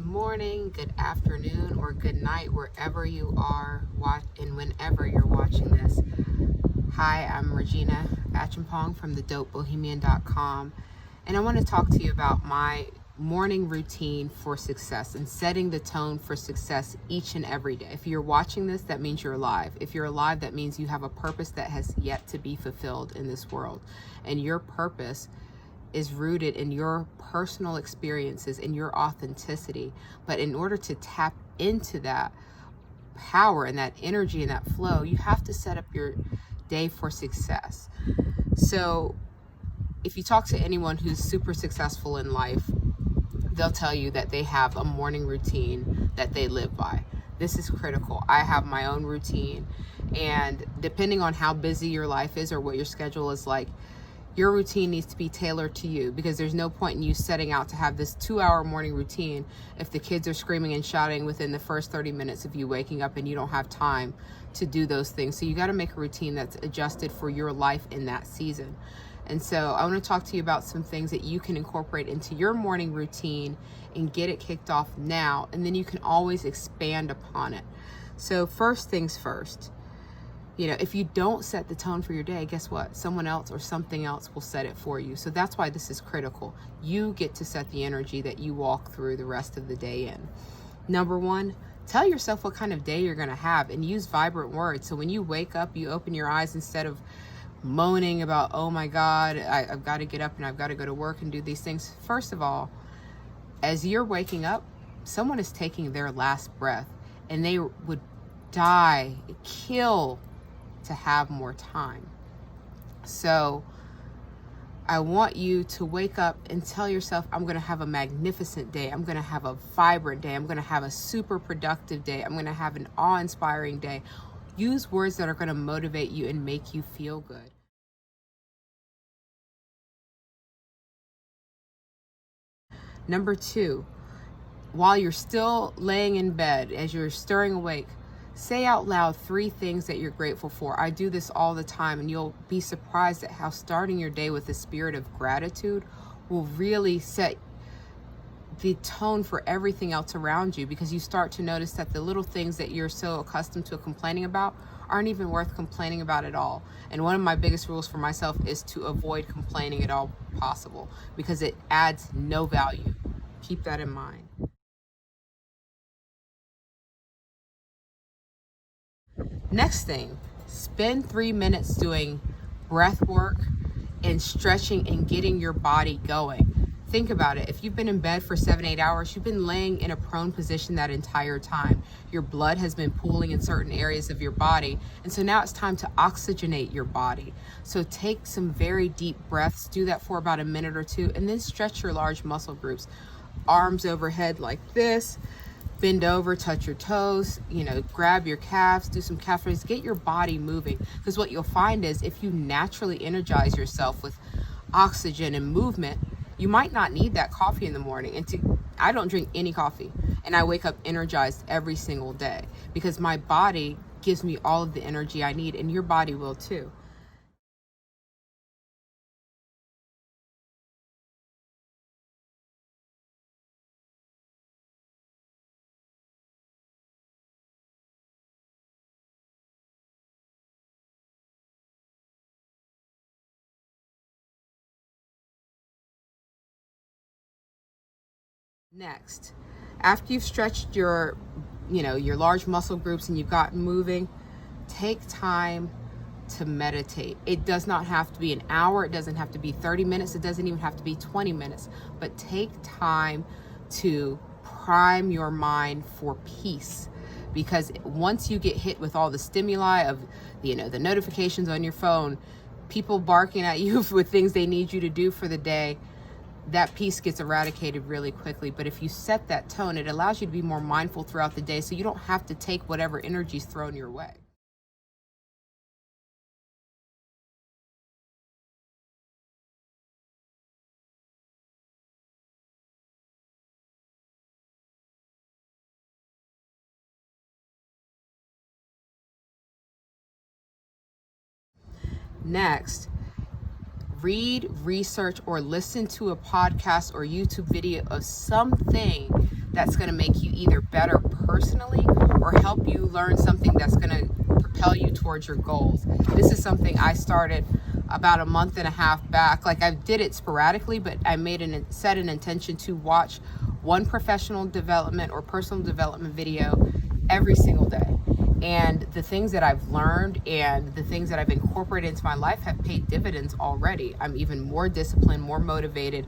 morning, good afternoon, or good night, wherever you are and whenever you're watching this. Hi, I'm Regina Achampong from Bohemian.com, and I want to talk to you about my morning routine for success and setting the tone for success each and every day. If you're watching this, that means you're alive. If you're alive, that means you have a purpose that has yet to be fulfilled in this world, and your purpose is rooted in your personal experiences and your authenticity. But in order to tap into that power and that energy and that flow, you have to set up your day for success. So if you talk to anyone who's super successful in life, they'll tell you that they have a morning routine that they live by. This is critical. I have my own routine, and depending on how busy your life is or what your schedule is like, your routine needs to be tailored to you, because there's no point in you setting out to have this 2-hour morning routine if the kids are screaming and shouting within the first 30 minutes of you waking up and you don't have time to do those things. So you got to make a routine that's adjusted for your life in that season. And so I want to talk to you about some things that you can incorporate into your morning routine and get it kicked off now, and then you can always expand upon it. So first things first, if you don't set the tone for your day, guess what? Someone else or something else will set it for you. So that's why this is critical. You get to set the energy that you walk through the rest of the day in. Number one, tell yourself what kind of day you're going to have and use vibrant words. So when you wake up, you open your eyes, instead of moaning about, oh my God, I've got to get up and I've got to go to work and do these things. First of all, as you're waking up, someone is taking their last breath, and they would kill to have more time. So I want you to wake up and tell yourself, I'm going to have a magnificent day. I'm going to have a vibrant day. I'm going to have a super productive day. I'm going to have an awe-inspiring day. Use words that are going to motivate you and make you feel good. Number two, while you're still laying in bed, as you're stirring awake, say out loud 3 things that you're grateful for. I do this all the time, and you'll be surprised at how starting your day with a spirit of gratitude will really set the tone for everything else around you, because you start to notice that the little things that you're so accustomed to complaining about aren't even worth complaining about at all. And one of my biggest rules for myself is to avoid complaining at all possible, because it adds no value. Keep that in mind. Next thing, spend 3 minutes doing breath work and stretching and getting your body going. Think about it. If you've been in bed for 7-8 hours, you've been laying in a prone position that entire time. Your blood has been pooling in certain areas of your body. And so now it's time to oxygenate your body. So take some very deep breaths. Do that for about a minute or two, and then stretch your large muscle groups. Arms overhead like this. Bend over, touch your toes, grab your calves, do some calf raises, get your body moving. Because what you'll find is, if you naturally energize yourself with oxygen and movement, you might not need that coffee in the morning. I don't drink any coffee, and I wake up energized every single day, because my body gives me all of the energy I need, and your body will too. Next, after you've stretched your large muscle groups and you've gotten moving, take time to meditate. It does not have to be an hour. It doesn't have to be 30 minutes. It doesn't even have to be 20 minutes, but take time to prime your mind for peace. Because once you get hit with all the stimuli of, the notifications on your phone, people barking at you with things they need you to do for the day, that peace gets eradicated really quickly. But if you set that tone, it allows you to be more mindful throughout the day, so you don't have to take whatever energy is thrown your way. Next, read, research, or listen to a podcast or YouTube video of something that's going to make you either better personally or help you learn something that's going to propel you towards your goals. This is something I started about a month and a half back. Like, I did it sporadically, but I set an intention to watch one professional development or personal development video every single day. And the things that I've learned and the things that I've incorporated into my life have paid dividends already. I'm even more disciplined, more motivated,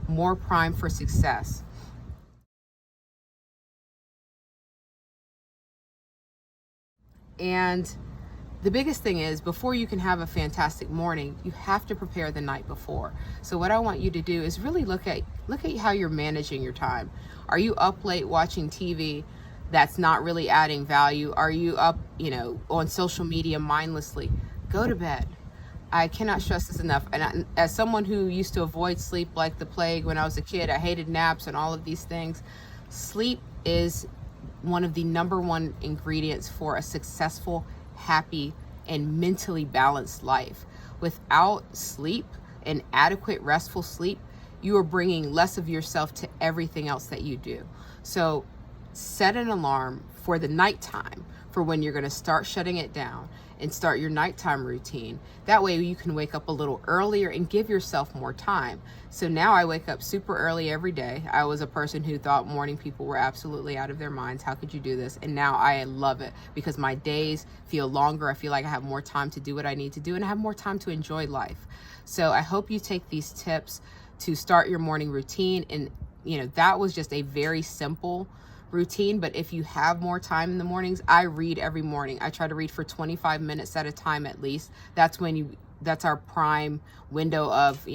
more primed for success. And the biggest thing is, before you can have a fantastic morning, you have to prepare the night before. So what I want you to do is really look at how you're managing your time. Are you up late watching TV that's not really adding value? Are you up, on social media mindlessly? Go to bed. I cannot stress this enough. And as someone who used to avoid sleep like the plague when I was a kid, I hated naps and all of these things. Sleep is one of the number one ingredients for a successful, happy, and mentally balanced life. Without sleep and adequate restful sleep, you are bringing less of yourself to everything else that you do. So set an alarm for the nighttime, for when you're going to start shutting it down and start your nighttime routine. That way you can wake up a little earlier and give yourself more time. So now I wake up super early every day. I was a person who thought morning people were absolutely out of their minds. How could you do this? And now I love it because my days feel longer. I feel like I have more time to do what I need to do, and I have more time to enjoy life. So I hope you take these tips to start your morning routine. And that was just a very simple routine, but if you have more time in the mornings, I read every morning. I try to read for 25 minutes at a time at least. That's our prime window of,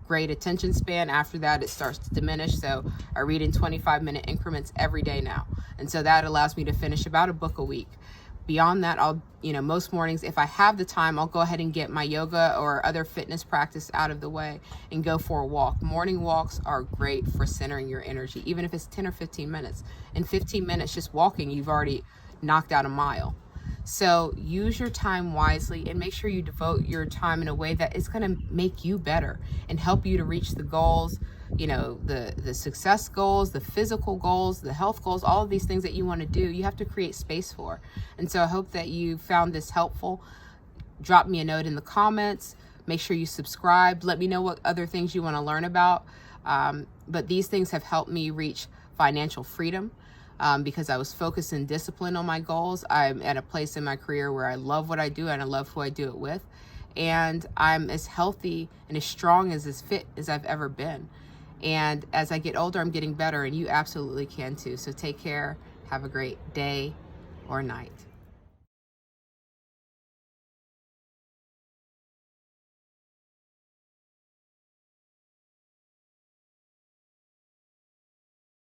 great attention span. After that, it starts to diminish. So I read in 25-minute increments every day now. And so that allows me to finish about a book a week. Beyond that, I'll, most mornings, if I have the time, I'll go ahead and get my yoga or other fitness practice out of the way and go for a walk. Morning walks are great for centering your energy, even if it's 10 or 15 minutes. In 15 minutes, just walking, you've already knocked out a mile. So use your time wisely and make sure you devote your time in a way that is going to make you better and help you to reach the goals, the success goals, the physical goals, the health goals, all of these things that you want to do. You have to create space for. And so I hope that you found this helpful. Drop me a note in the comments. Make sure you subscribe. Let me know what other things you want to learn about. But these things have helped me reach financial freedom. Because I was focused and disciplined on my goals. I'm at a place in my career where I love what I do and I love who I do it with. And I'm as healthy and as strong, as fit as I've ever been. And as I get older, I'm getting better, and you absolutely can too. So take care. Have a great day or night.